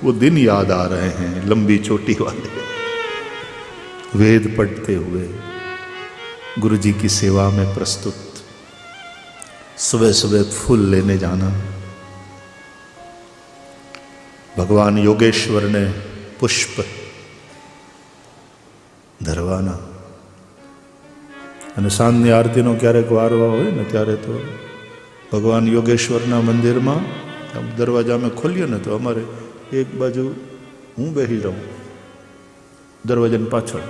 वो दिन याद आ रहे हैं लंबी चोटी वाले। वेद पढ़ते हुए गुरु जी की सेवा में प्रस्तुत, सुबह सुबह फूल लेने जाना, भगवान योगेश्वर ने पुष्प धरवाना અને સાંજની આરતીનો ક્યારેક વારવા હોય ને ત્યારે તો ભગવાન યોગેશ્વરના મંદિરમાં દરવાજા અમે ખોલીએ ને તો અમારે એક બાજુ હું બેસી રહું દરવાજાની પાછળ,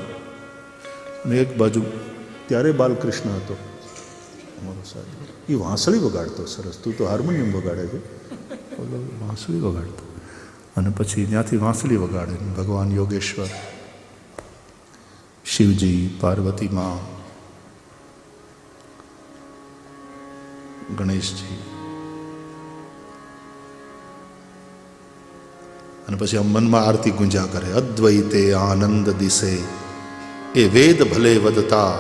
અને એક બાજુ ત્યારે બાલકૃષ્ણ હતો અમારો સાહેબ, એ વાંસળી વગાડતો સરસ, તું તો હાર્મોનિયમ વગાડે છે, વાંસળી વગાડતો, અને પછી ત્યાંથી વાંસળી વગાડે ભગવાન યોગેશ્વર, શિવજી, પાર્વતી માં, ગણેશજી, અને પછી આમ મનમાં આરતી ગુંજા કરે, અદ્વૈતે આનંદ દિશે એ વેદ ભલે વધતા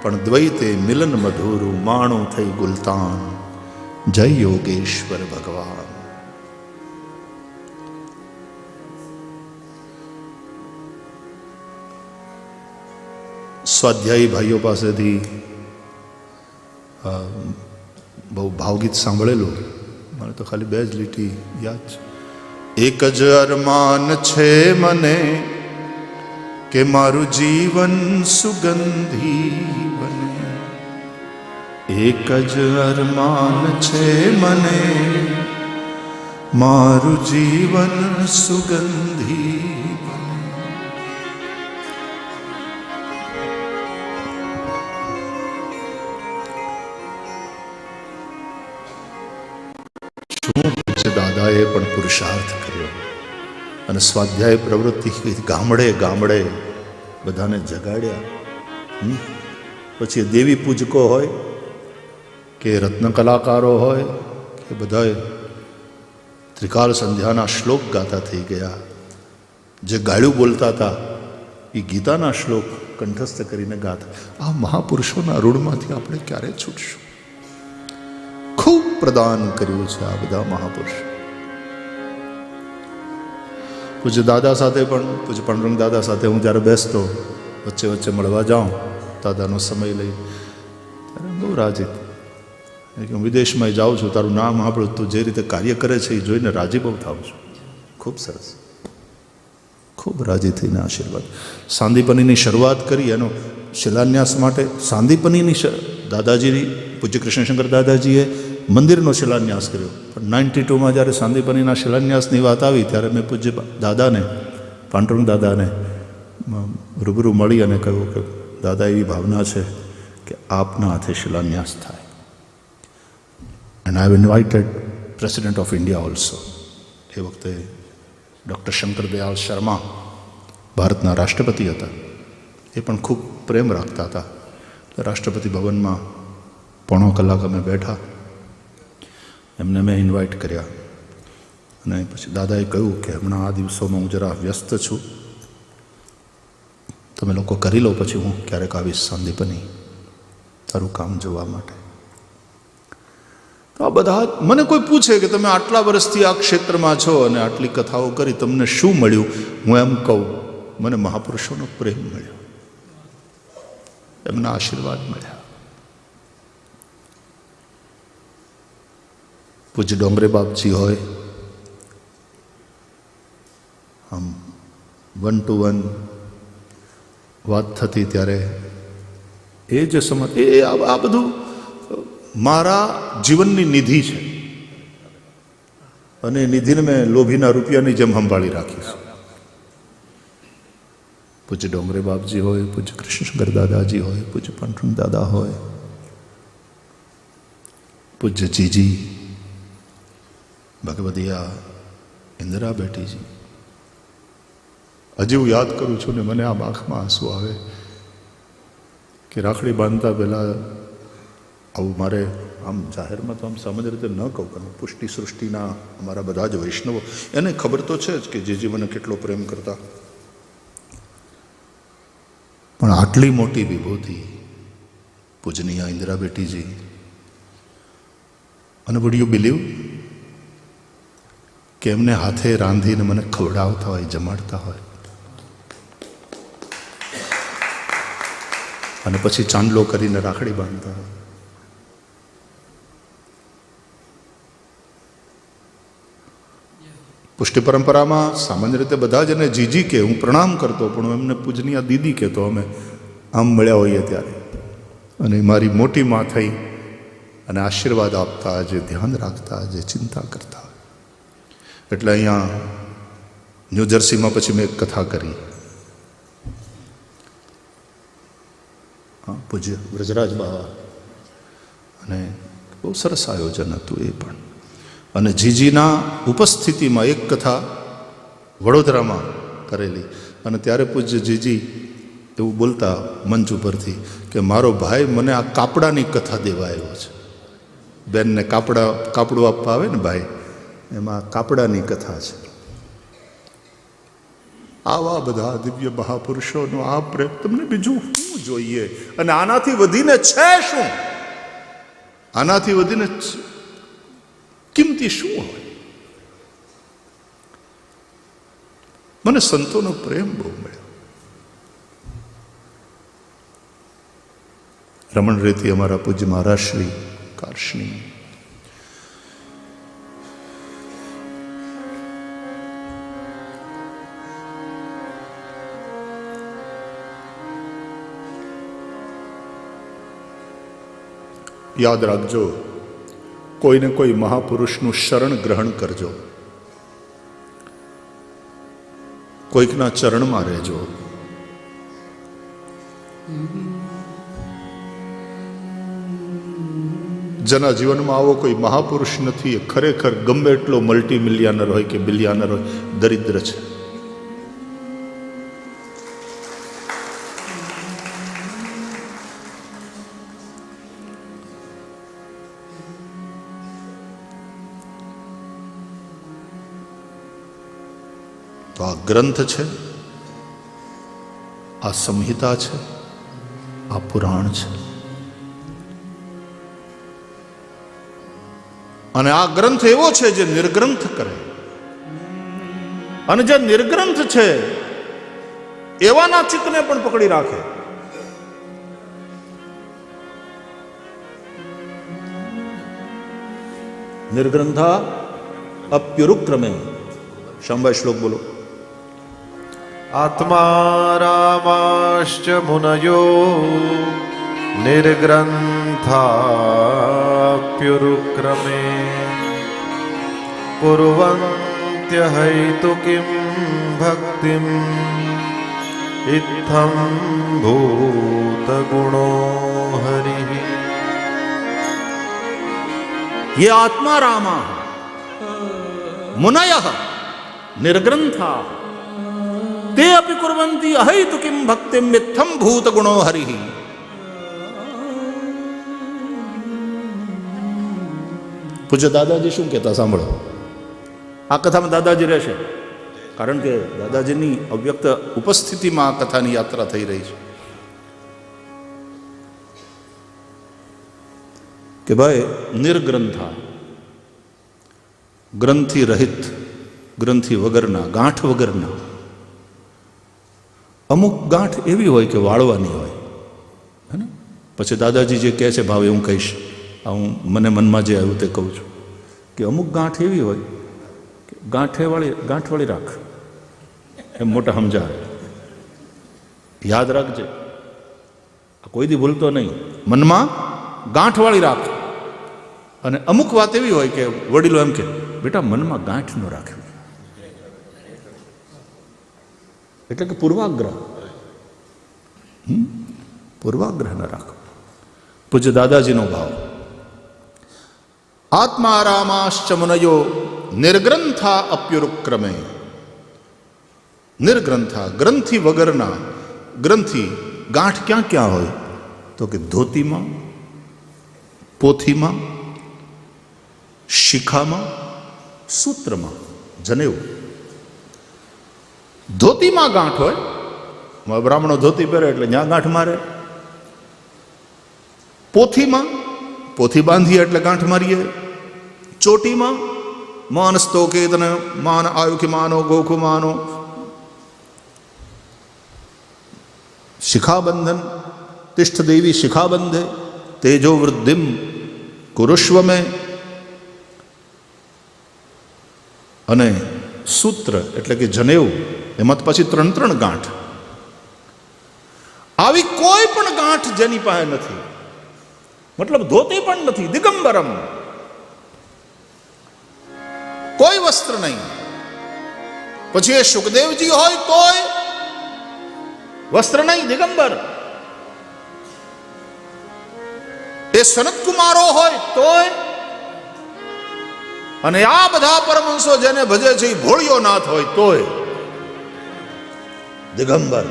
પણ દ્વૈતે મિલન મધુરું માણું થઈ ગુલતાન, જય યોગેશ્વર ભગવાન. સ્વાધ્યાયી ભાઈઓ પાસેથી બહુ ભાવગીત સાંભળેલું, મને તો ખાલી 2 જ લીટી યાદ છે. એક જ અરમાન છે મને કે મારું જીવન સુગંધી બને, એક જ અરમાન છે મને મારું જીવન સુગંધી બને. દાદાએ પણ પુરુષાર્થ કર્યો અને સ્વાધ્યાય પ્રવૃત્તિ ગામડે ગામડે બધાને જગાડ્યા. પછી દેવી પૂજકો હોય કે રત્ન કલાકારો હોય કે બધાએ ત્રિકાલ સંધ્યાના શ્લોક ગાતા થઈ ગયા. જે ગાળ્યું બોલતા હતા એ ગીતાના શ્લોક કંઠસ્થ કરીને ગાતા. આ મહાપુરુષોના ઋણમાંથી આપણે ક્યારે છૂટશું? ખૂબ પ્રદાન કર્યું છે આ બધા મહાપુરુષો. પૂજ્ય દાદા સાથે પણ, પૂજ્ય પાંડુરંગ દાદા સાથે હું જ્યારે બેસતો, વચ્ચે વચ્ચે મળવા જાઉં દાદાનો સમય લઈ, ત્યારે બહુ રાજી કે હું વિદેશમાં જાઉં છું, તારું નામ સાંભળું, તું જે રીતે કાર્ય કરે છે એ જોઈને રાજી બહુ થાઉં છું. ખૂબ સરસ, ખૂબ રાજી થઈને આશીર્વાદ. સાંદીપનીની શરૂઆત કરી, એનો શિલાન્યાસ માટે સાંદીપનીની દાદાજીની પૂજ્ય કૃષ્ણશંકર દાદાજીએ મંદિરનો શિલાન્યાસ કર્યો, પણ 92માં જ્યારે સાંદીપનીના શિલાન્યાસની વાત આવી ત્યારે મેં પૂજ્ય દાદાને, પાંડુરંગ દાદાને રૂબરૂ મળી અને કહ્યું કે દાદા, એવી ભાવના છે કે આપના હાથે શિલાન્યાસ થાય. And I have invited President of India also. એ વખતે ડૉક્ટર શંકર દયાળ શર્મા ભારતના રાષ્ટ્રપતિ હતા, એ પણ ખૂબ પ્રેમ રાખતા હતા. રાષ્ટ્રપતિ ભવનમાં 1.5 કલાક અમે બેઠા, એમને મેં ઇન્વાઇટ કર્યા, અને પછી દાદાએ કહ્યું કે હમણાં આ દિવસોમાં હું જરા વ્યસ્ત છું, તમે લોકો કરી લો, પછી હું ક્યારેક આવીશ સાંદીપની તારું કામ જોવા માટે. તો આ બધા મને કોઈ પૂછે કે તમે આટલા વર્ષથી આ ક્ષેત્રમાં છો અને આટલી કથાઓ કરી, તમને શું મળ્યું? હું એમ કહું, મને મહાપુરુષોનો પ્રેમ મળ્યો, એમના આશીર્વાદ મળ્યા. પૂજ્ય ડોંગરે બાપજી હોય, આમ 1 to 1 વાત થતી ત્યારે એ જે સમજ, આ બધું મારા જીવનની નિધિ છે, અને નિધિને મેં લોભીના રૂપિયાની જેમ સંભાળી રાખીશ. પૂજ્ય ડોંગરે બાપજી હોય, પૂજ્ય કૃષ્ણશંકર દાદાજી હોય, પૂજ્ય પાંડુરંગ દાદા હોય, પૂજ્ય જીજી ભગવદિયા ઇન્દિરા બેટીજી. હજી હું યાદ કરું છું ને મને આમ આંખમાં આંસુ આવે કે રાખડી બાંધતા પહેલાં આવું મારે આમ જાહેરમાં તો આમ સામાન્ય રીતે ન કહું, કારણ પુષ્ટિ સૃષ્ટિના અમારા બધા જ વૈષ્ણવો, એને ખબર તો છે જ કે જે મને કેટલો પ્રેમ કરતા, પણ આટલી મોટી વિભૂતિ પૂજનીય ઇન્દિરા બેટીજી. અને વુડ યુ બિલીવ કે એમને હાથે રાંધીને મને ખવડાવતા હોય, જમાડતા હોય, અને પછી ચાંદલો કરીને રાખડી બાંધતા હોય. પુષ્ટિ પરંપરામાં સામાન્ય રીતે બધા જ એને જીજી કે, હું પ્રણામ કરતો, પણ હું એમને પૂજનીય દીદી કહેતો. અમે આમ મળ્યા હોઈએ ત્યારે, અને મારી મોટી માં થઈ અને આશીર્વાદ આપતા, જે ધ્યાન રાખતા, જે ચિંતા કરતા. એટલે અહીંયા ન્યૂજર્સીમાં પછી મેં એક કથા કરી. પૂજ્ય વ્રજરાજ બાવા, અને બહુ સરસ આયોજન હતું એ પણ. અને જીજીના ઉપસ્થિતિમાં એક કથા વડોદરામાં કરેલી, અને ત્યારે પૂજ્ય જીજી એવું બોલતા મંચ ઉપરથી કે મારો ભાઈ મને આ કાપડાની કથા દેવા આવ્યો છે. બેનને કાપડું આપવા આવે ને ભાઈ, એમાં કાપડાની કથા છે. આવા બધા દિવ્ય મહાપુરુષોનો આ પ્રેમ તમને બીજું શું જોઈએ? અને આનાથી વધીને છે શું? આનાથી વધીને કિંમતી શું હોય? મને સંતોનો પ્રેમ બહુ મળ્યો. રમણ રેતી અમારા પૂજ્ય મહારાજ શ્રી કારશની, યાદ રાખજો, કોઈને કોઈ મહાપુરુષનું શરણ ગ્રહણ કરજો, કોઈકના ચરણમાં રહેજો. જેના જીવનમાં આવો કોઈ મહાપુરુષ નથી, એ ખરેખર ગમે એટલો મલ્ટી મિલિયનર હોય કે બિલિયનર હોય, દરિદ્ર છે. તો આ ગ્રંથ છે, આ સંહિતા છે, આ પુરાણ છે. અને આ ગ્રંથ એવો છે જે નિર્ગ્રંથ કરે, અને જે નિર્ગ્રંથ છે એવાના ચિત્તને પણ પકડી રાખે. નિર્ગ્રંથા અપ્યુરુક્રમે. શાંભાઈ શ્લોક બોલો. આત્મા રામાશ્ચ મુનયો નિર્ગ્રંથાપ્યુરુક્રમે કુર્વન્ત્યહૈતુ કિમ ભક્તિમ ઇત્થં ભૂતગુણો હરિઃ. ये आत्मा रामा मुनयः निर्ग्रंथा ते अपि कुर्वन्ति अहैतु किं भक्तिं मिथ्यं भूत गुणो हरिः. પૂજ્ય દાદાજી શું કહેતા સાંભળો. આ કથામાં દાદાજી રહેશે, કારણ કે દાદાજીની અવ્યક્ત ઉપસ્થિતિમાં આ કથાની યાત્રા થઈ રહી છે. કે ભાઈ, નિર્ગ્રંથા, ગ્રંથિ રહિત, ગ્રંથિ વગરના, ગાંઠ વગરના. અમુક ગાંઠ એવી હોય કે વાળવાની હોય, હે ને? પછી દાદાજી જે કહે છે, ભાવે હું કહીશ, હું મને મનમાં જે આવ્યું તે કહું છું, કે અમુક ગાંઠ એવી હોય કે ગાંઠવાળી રાખ, એમ મોટા સમજાવે. યાદ રાખજે, કોઈ દી ભૂલતો નહીં, મનમાં ગાંઠવાળી રાખ. અને અમુક વાત એવી હોય કે વડીલો એમ કે બેટા મનમાં ગાંઠ ન રાખવી, એટલે કે પૂર્વાગ્રહ ન રાખવો. પૂજ્ય દાદાજીનો ભાવ. આત્મા રામાશ્ચ મુનયો નિર્ગ્રંથા અપ્યુરુક્રમે. નિર્ગ્રંથા, ગ્રંથિ વગરના. ગ્રંથિ, ગાંઠ ક્યાં ક્યાં હોય? તો કે ધોતીમાં, પોથીમાં, શિખામાં, સૂત્રમાં, જનેવ. ધોતીમાં ગાંઠ હોય, બ્રાહ્મણો ધોતી પહેરે એટલે ત્યાં ગાંઠ મારે. પોથીમાં, પોથી બાંધીએ એટલે ગાંઠ મારીએ. ચોટીમાં, માનસ્તોકેતન માન આયુખિમાનો ગોખુમાનો શિખાબંધન તિષ્ઠ દેવી શિખાબંધે તેજો વૃદ્ધિમ કુરુષ્વ મે. અને સૂત્ર એટલે કે જનેવ, એમાં પછી 3 ગાંઠ. આવી કોઈ પણ ગાંઠ જેની પાસે નથી, મતલબ ધોતી પણ નથી, દિગંબરમ, કોઈ વસ્ત્ર નહીં. પછી એ સુખદેવજી હોય તોય વસ્ત્ર નહીં, દિગંબર. એ સનતકુમારો હોય તોય, અને આ બધા પરમહંસો જેને ભજે છે એ ભોળિયો નાથ હોય તોય દિગંબર.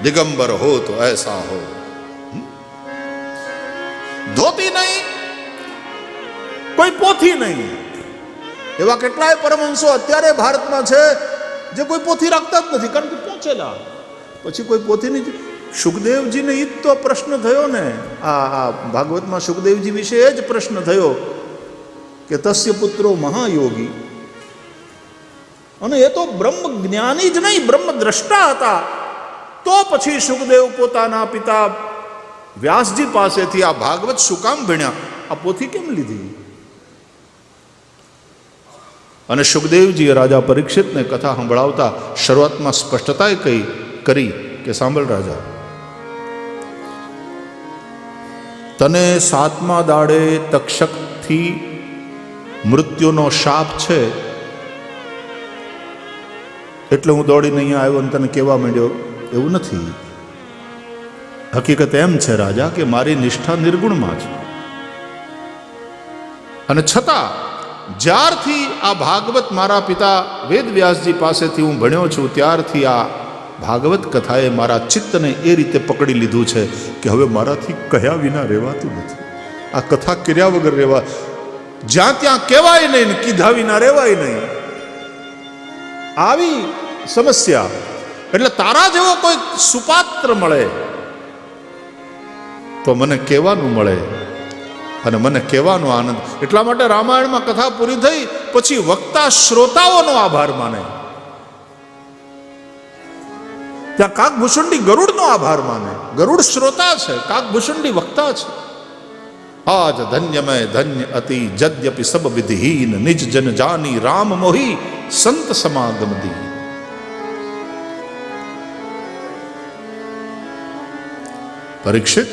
દિગંબર હો તો એસા હો. ધોતી નહીં, કોઈ પોથી નહીં. એવા કેટલાય પરમહંસો અત્યારે ભારતમાં છે જે કોઈ પોથી રાખતા જ નથી, કારણ કે પહોંચેલા. પછી કોઈ પોથી નહીં. સુખદેવજીને એ જ તો પ્રશ્ન થયો ને, આ ભાગવતમાં સુખદેવજી વિશે એ જ પ્રશ્ન થયો કે તસ્ય પુત્રો મહાયોગી. અને એ તો બ્રહ્મ જ્ઞાની જ નહીં, બ્રહ્મ દ્રષ્ટા હતા. તો પછી સુખદેવ પોતાના પિતા વ્યાસજી પાસેથી આ ભાગવત શું કામ ભણ્યા, આ પોથી કેમ લીધી? અને સુખદેવજીએ રાજા પરીક્ષિતને કથા સંભળાવતા શરૂઆતમાં સ્પષ્ટતાએ કરી કે સાંભળ રાજા, તને 7મા દાડે તક્ષકથી મૃત્યુનો શાપ છે, એટલે હું દોડીને અહીંયા આવ્યો અને તને કહેવા માંડ્યો, એવું નથી. હકીકત એમ છે રાજા કે મારી નિષ્ઠા નિર્ગુણમાં છે, અને છતાં જ્યારથી આ ભાગવત મારા પિતા વેદવ્યાસજી પાસેથી હું ભણ્યો છું, ત્યારથી આ ભાગવત કથાએ મારા ચિત્તને એ રીતે પકડી લીધું છે કે હવે મારાથી કહ્યા વિના રહેવાતું નથી. આ કથા કર્યા વગર રહેવા, જ્યાં ત્યાં કહેવાય નહીં ને કીધા વિના રહેવાય નહીં, આવી સમસ્યા. એટલે તારા જેવો કોઈ સુપાત્ર મળે તો મને કહેવાનું મળે, અને મને કહેવાનો આનંદ. એટલા માટે રામાયણમાં કથા પૂરી થઈ પછી વક્તા શ્રોતાઓનો આભાર માને, ત્યાં કાકભૂષુંડી ગરુડનો આભાર માને. ગરુડ શ્રોતા છે, કાકભૂષુંડી વક્તા છે. આજ ધન્ય મેં ધન્ય અતિ જદ્યપि સબ વિધિહીન નિજ જન જાની રામ મોહી સંત સમાગમ દી. परीक्षित,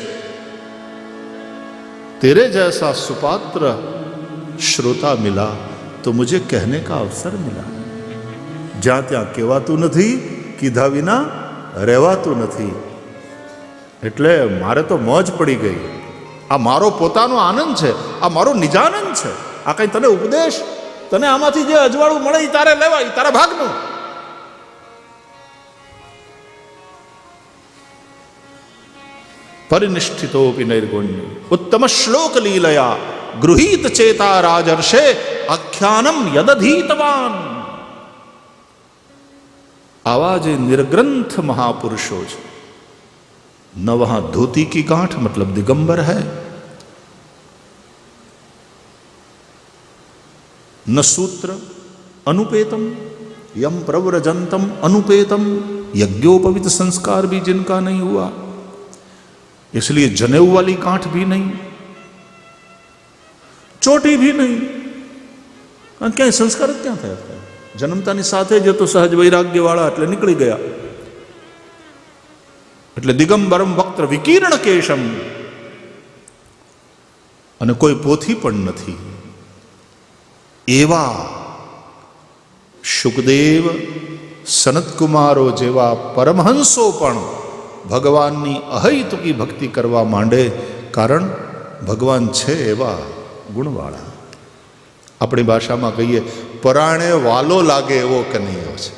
तेरे जैसा सुपात्र श्रोता मिला तो मुझे कहने का अवसर मिला. જ્યાં ત્યાં કહેવાતું નથી, કીધા વિના રહેવાતું નથી. એટલે મારે તો મોજ પડી ગઈ. આ મારો પોતાનો આનંદ છે, આ મારો નિજાનંદ છે. આ કઈ તને ઉપદેશ, તને આમાંથી જે અજવાળું મળે એ તારે લેવાય, તારા ભાગનું. પરિનિષ્ઠિતોપી નૈર્ગુણ્ય ઉત્તમ શ્લોક લીલયા ગૃહીત ચેતા રાજર્ષે આખ્યાનમ યદધીતવાન. आवा जे निर्ग्रंथ महापुरुषो છે, न वहां धोती की गांठ मतलब दिगंबर है, न सूत्र अनुपेतम यम प्रव्रजंतम अनुपेतम, यज्ञोपवित संस्कार भी जिनका नहीं हुआ, इसलिए जनेऊ वाली गांठ भी नहीं, चोटी भी नहीं. क्या संस्कार क्या था? જન્મતાની સાથે જ તો સહજ વૈરાગ્ય વાળા, એટલે નીકળી ગયા. એટલે દિગંબરમ વક્ત્ર વિકીર્ણ કેશમ, અને કોઈ પોથી પણ નથી. એવા સુખદેવ સનતકુમારો જેવા પરમહંસો પણ ભગવાનની અહૈતુકી ભક્તિ કરવા માંડે, કારણ ભગવાન છે એવા ગુણવાળા. આપણી ભાષામાં કહીએ પરાણે વાલો લાગે એવો કનૈયો છે.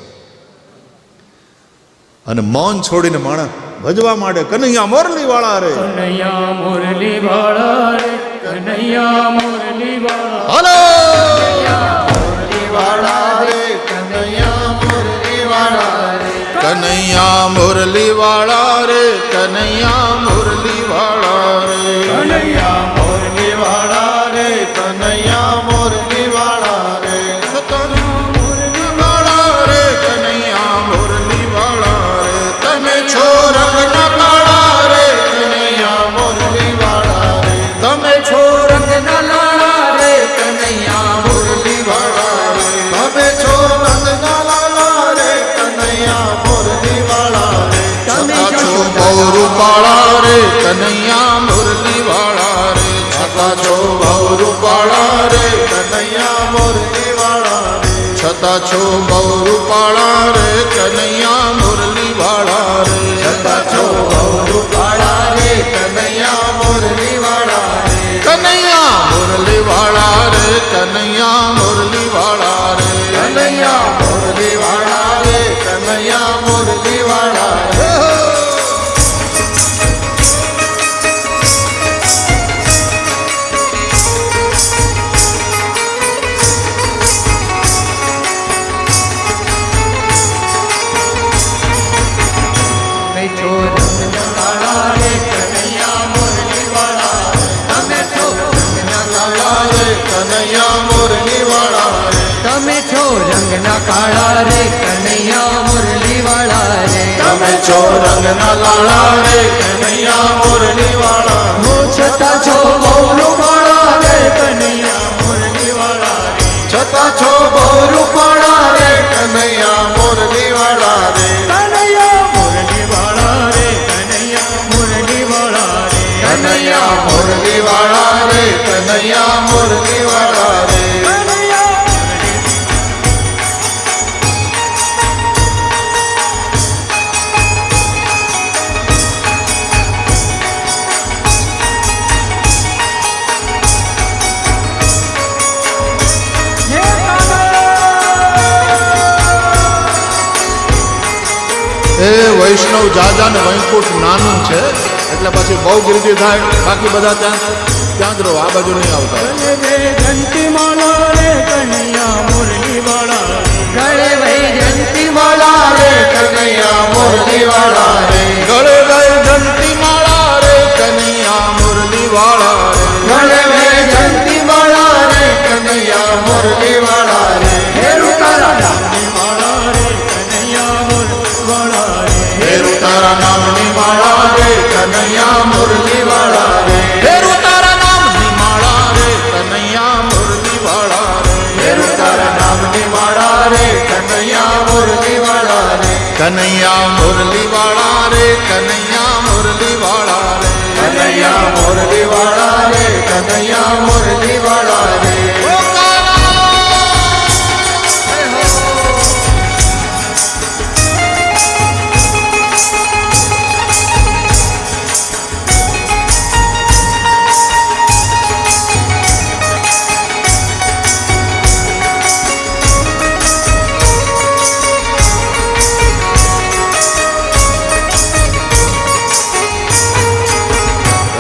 અને મૌન છોડીને માણસ ભજવા માંડે, કનૈયા મોરલી વાળા રે, કનૈયા મોરલી વાળા રે, કનૈયા મોરલી વાળા, હલો મોરલી વાળા રે, કનૈયા મોરલી વાળા રે, કનૈયા મુરલી વાળા રે, કનૈયા મુરલી વાળા રે, કનૈયા મોરલી વાળા રે, કનૈયા મોરલી રૂપાળા રે કનૈયા મુરલી વાળા રે છતાં છો બહુ રૂપાળા રે કનૈયા મુરલી વાળા રે છતાં છો બહુ રૂપાળા રે કનૈયા મુરલી વાળા રે છતાં છો બહુ રૂપાળા રે કનૈયા મુરલી વાળા રે કનૈયા મુરલી વાળા રે કનૈયા મુરલી વાળા રે કનૈયા મુરલી વાળા રે કનૈયા મુરલી વાળા રે તમે છો રંગના કાળા રે કનૈયા મુરલી વાળા રે તમે છો રંગના કાળા રે કનૈયા મુરલી વાળા હો છતાં છો બહુ રૂપાળા રે કનૈયા મુરલી વાળા રે છતાં છો બહુ રૂપાળા રે કનૈયા મુરલી વાળા રે કનૈયા મુરલી વાળા રે કનૈયા મુરલી વાળા રે કનૈયા મુરલી વાળા રે કનૈયા મુરલી વાળા રે એ વૈષ્ણવ જાજા ને વૈકુંઠ નાનું છે એટલે પછી બહુ ગીર્દી થાય બાકી બધા ત્યાં જ રહો આ બાજુ નહીં આવતા જંતી માળા રે કનૈયા મુરલી વાળા ગળે વૈજંતી માળા રે કનૈયા મુરલી વાળા રે ગળે ગઈ જંતી માળા રે કનૈયા મુરલી વાળા રે ગળે વૈજંતી માળા રે કનૈયા મુરલી વાળા રે હેરું તારા નામની માળા રે કનૈયા મુરલી વાળા રે હેરું તારા નામની માળા રે કનૈયા મુરલી વાળા રે ફેરું તારા નામની માળા રે કનૈયા મુરલી વાળા રે હેરું તારા નામની માળા રે કનૈયા મુરલી વાળા રે કનૈયા મુરલી વાળા રે કનૈયા મુરલી વાળા રે કનૈયા મુરલી વાળા રે કનૈયા મુરલી વાળા રે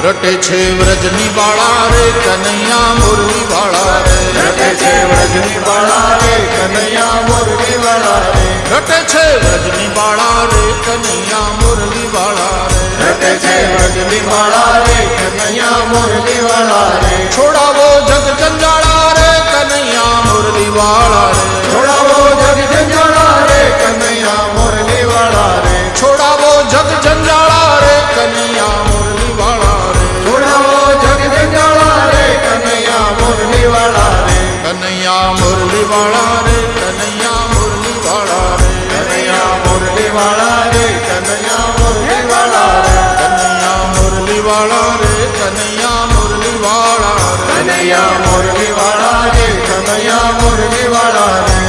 રટે છે વ્રજની બાળા રે કનૈયા મુરલી વાળા રે રટે છે વ્રજની બાળા રે કનૈયા મુરલી વાળા રે રટે છે વ્રજની બાળા રે કનૈયા મુરલી વાળા રે રટે છે વ્રજની બાળા રે કનૈયા મુરલી વાળા રે છોડાવો જગ જંજાળા રે કનૈયા મુરલી વાળા રે છોડાવો જગ જંજાળા રે કનૈયા મુરલી વાળા રે છોડાવો જગ જંજાળા રે કનૈયા મુરલી વાળા રે છોડાવો જગ જંજાળા રે કનૈયા મુરલી વાળા રે કનૈયા મુરલી વાળા રે કનૈયા મુરલી વાળા રે કનૈયા મુરલી વાળા રે કનૈયા મુરલી વાળા રે કનૈયા મુરલી વાળા રે કનૈયા મુરલી વાળા રે કનૈયા મુરલી વાળા રે કનૈયા મુરલી વાળા રે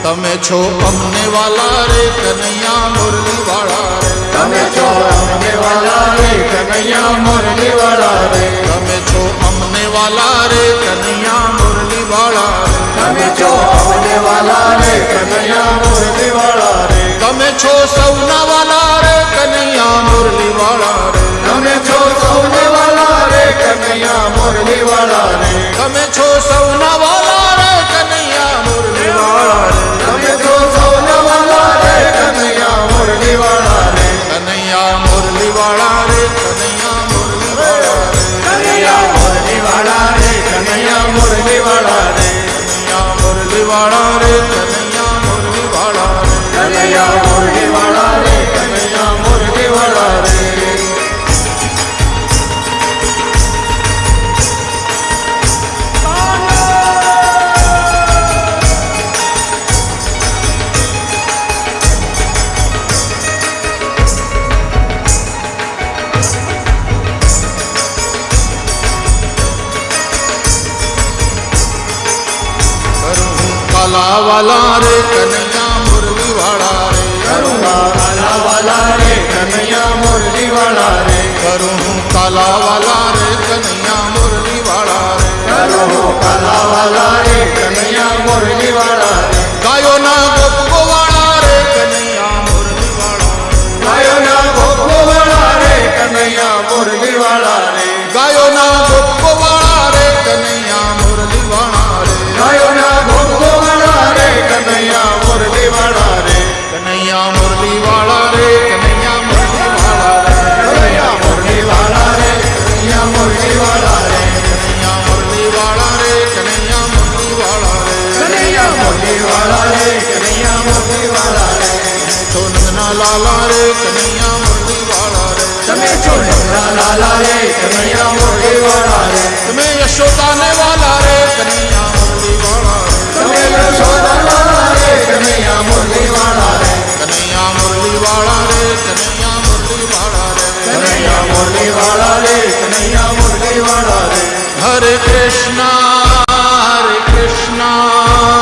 તમે છો અમને વાલા રે કનૈયા મુરલી વાળા રે તમે છો અમને વાલા રે કનૈયા મુરલી વાળા રે તમે છો અમને વાલા રે કનૈયા મુરલી વાળા રે તમે છો અમને વાલા રે કનૈયા મુરલી વાળા રે તમે છો સૌના વાલા રે કનૈયા મુરલી વાળા રે તમે છો સૌને વાલા રે કનૈયા મુરલી વાળા રે તમે છો સૌના વાલા રે કનૈયા મુરલી વાળા રે તમે છો સૌને વાલા રે કનૈયા મુરલી વાળા રે કનૈયા મુરલી વાળા રે કનૈયા મુરલી વાળા રે કનૈયા મુરલી વાળા રે કનૈયા મુરલી વાળા રે કનૈયા મુરલી વાળા રે काला वाला रे कन्हैया मुरली वाला रे करूँ काला वाला रे कन्हैया मुरली वाला रे करूँ काला वाला रे कन्हैया मुरली वाला रे करूँ काला वाला रे कन्हैया मुरली वाला रे गायो ना गोपो वाला रे कन्हैया मुरली वाला गायो ना गोपो वाला रे कन्हैया मुरली वाला रे गायो ना गोपो वाला रे कन्हैया मुरली वाला रे गायो ना गोपो वाला रे कन्हैया मुरली वाला रे कन्हैया मुरली वाला रे कन्हैया मुरली वाला रे कन्हैया मुरली वाला रे कन्हैया मुरली वाला रे कन्हैया मुरली वाला रे कन्हैया मुरली वाला रे कन्हैया मुरली वाला रे कन्हैया मुरली वाला रे तो नंदना लाला रे कन्हैया मुरली वाला रे તમે છો નંદના લાલા રે કન્હૈયા મુરલી વાળા રે तुम्हें यशोदा ने वाला रे कन्हैया मुरली वाला रे તમે યશોદા લાલા રે કન્હૈયા મુરલી વાળા રે कन्हैया मुरली वाला रे कन्हैया मुरली वाला रे કન્હૈયા મુરલી વાળા રે કન્હૈયા મુરલી વાળા રે हरे कृष्णा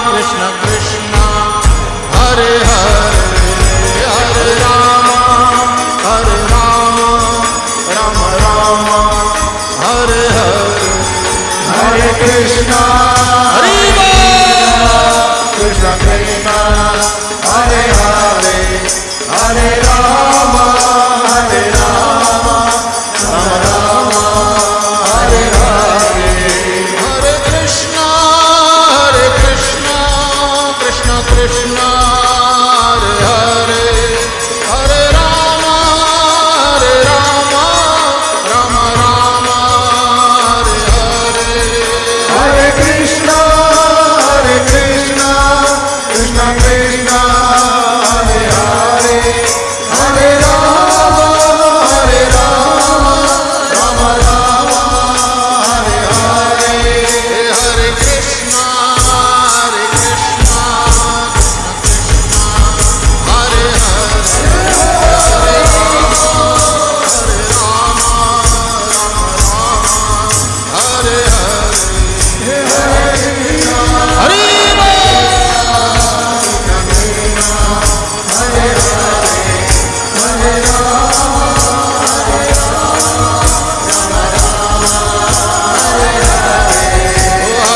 कृष्ण कृष्ण हरे हरे हरे राम राम राम हरे हरे હરે કૃષ્ણ हरि बोल કૃષ્ણ કૃષ્ણ હરે હરે હરે રામ રામ રામ હરે હરે हरे कृष्ण कृष्ण कृष्ण हरे हरे हरे राम राम राम हरे हरे हरे कृष्ण कृष्ण कृष्ण हरे हरे हरे राम राम राम हरे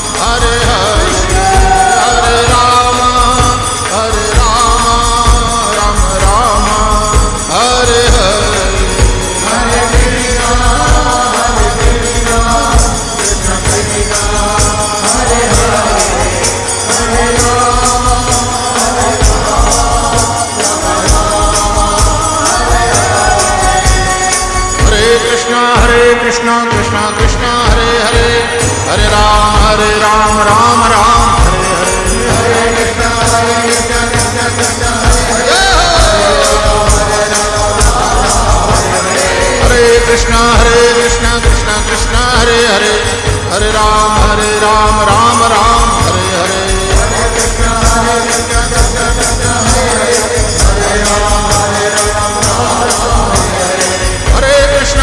हरे हरे कृष्ण कृष्ण हरे हरे हरे हरे हरे कृष्ण कृष्ण कृष्ण हरे हरे हरे राम राम राम हरे हरे हरे कृष्ण कृष्ण कृष्ण हरे हरे हरे राम राम हरे हरे हरे कृष्ण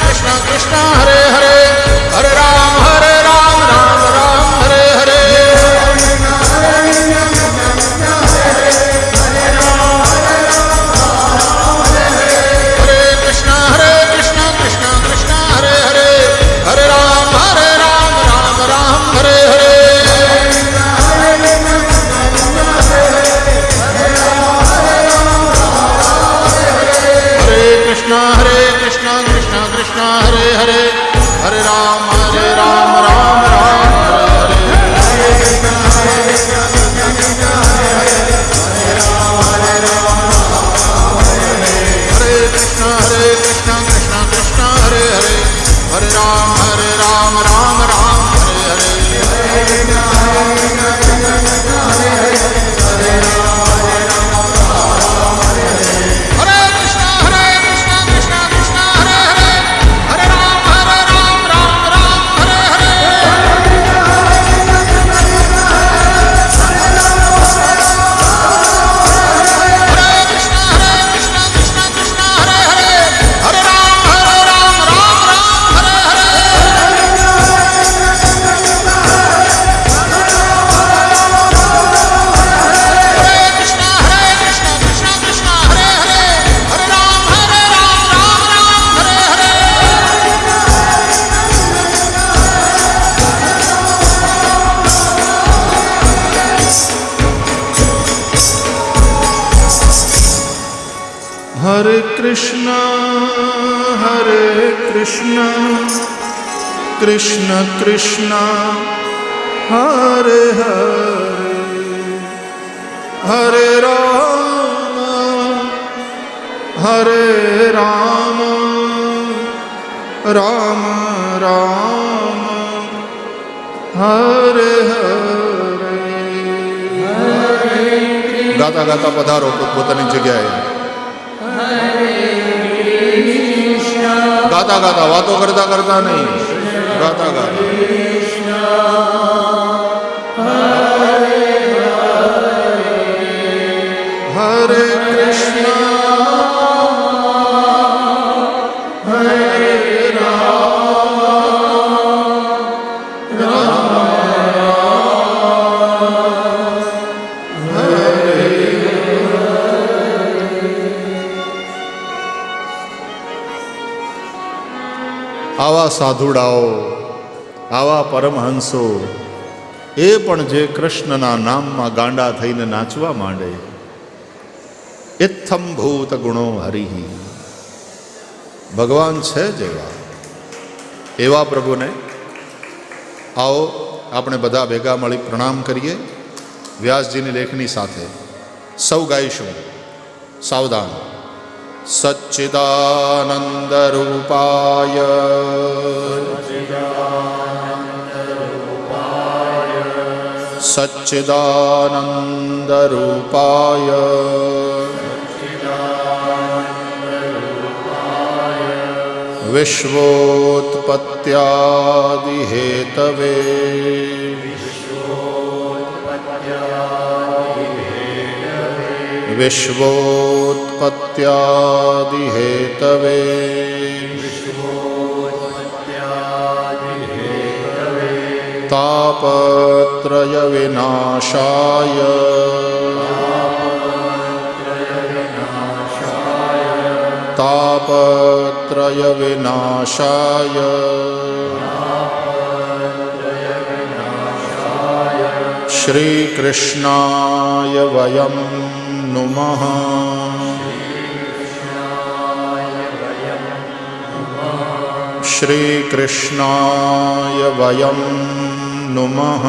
कृष्ण कृष्ण हरे हरे हरे राम राम हरे हरे हरे कृष्ण कृष्ण कृष्ण हरे हरे हरे राम राम हरे हरे हरे कृष्ण कृष्ण कृष्ण हरे हरे हरे राम राम हरे हरे हरे कृष्ण कृष्ण कृष्ण हरे हरे हरे राम राम हरे हरे हरे कृष्ण कृष्ण कृष्ण हरे हरे हरे राम राम हरे हरे हरे कृष्ण कृष्ण कृष्ण हरे हरे हरे राम हरे कृष्ण कृष्ण कृष्ण हरे हरे हरे राम राम राम हरे हरे गाता गाता पधारो પોતપોતાની જગ્યાએ गाता गाता वातो करता करता नहीं गाता गाता हरे कृष्ण हरे राम આવા સાધુડાઓ આવા પરમહંસો એ પણ જે કૃષ્ણના નામમાં ગાંડા થઈને નાચવા માંડે. ઇત્થમ ભૂત ગુણો હરિ, ભગવાન છે જેવા એવા પ્રભુને આવો આપણે બધા ભેગા મળી પ્રણામ કરીએ વ્યાસજીની લેખની સાથે. સૌ ગાઈશું, સાવધાન. સચ્ચિદાનંદ રૂપાય સચ્ચિદાનંદ રૂપાય વિશ્વોત્પત્યાદિ હેતવે વિશ્વોત્પત્યાદિ હેતવે તાપત્રય વિનાશાય તાપત્રય વિનાશાય શ્રી કૃષ્ણાય વયમ નુમઃ. શ્રી કૃષ્ણાય વયમ નુમઃ.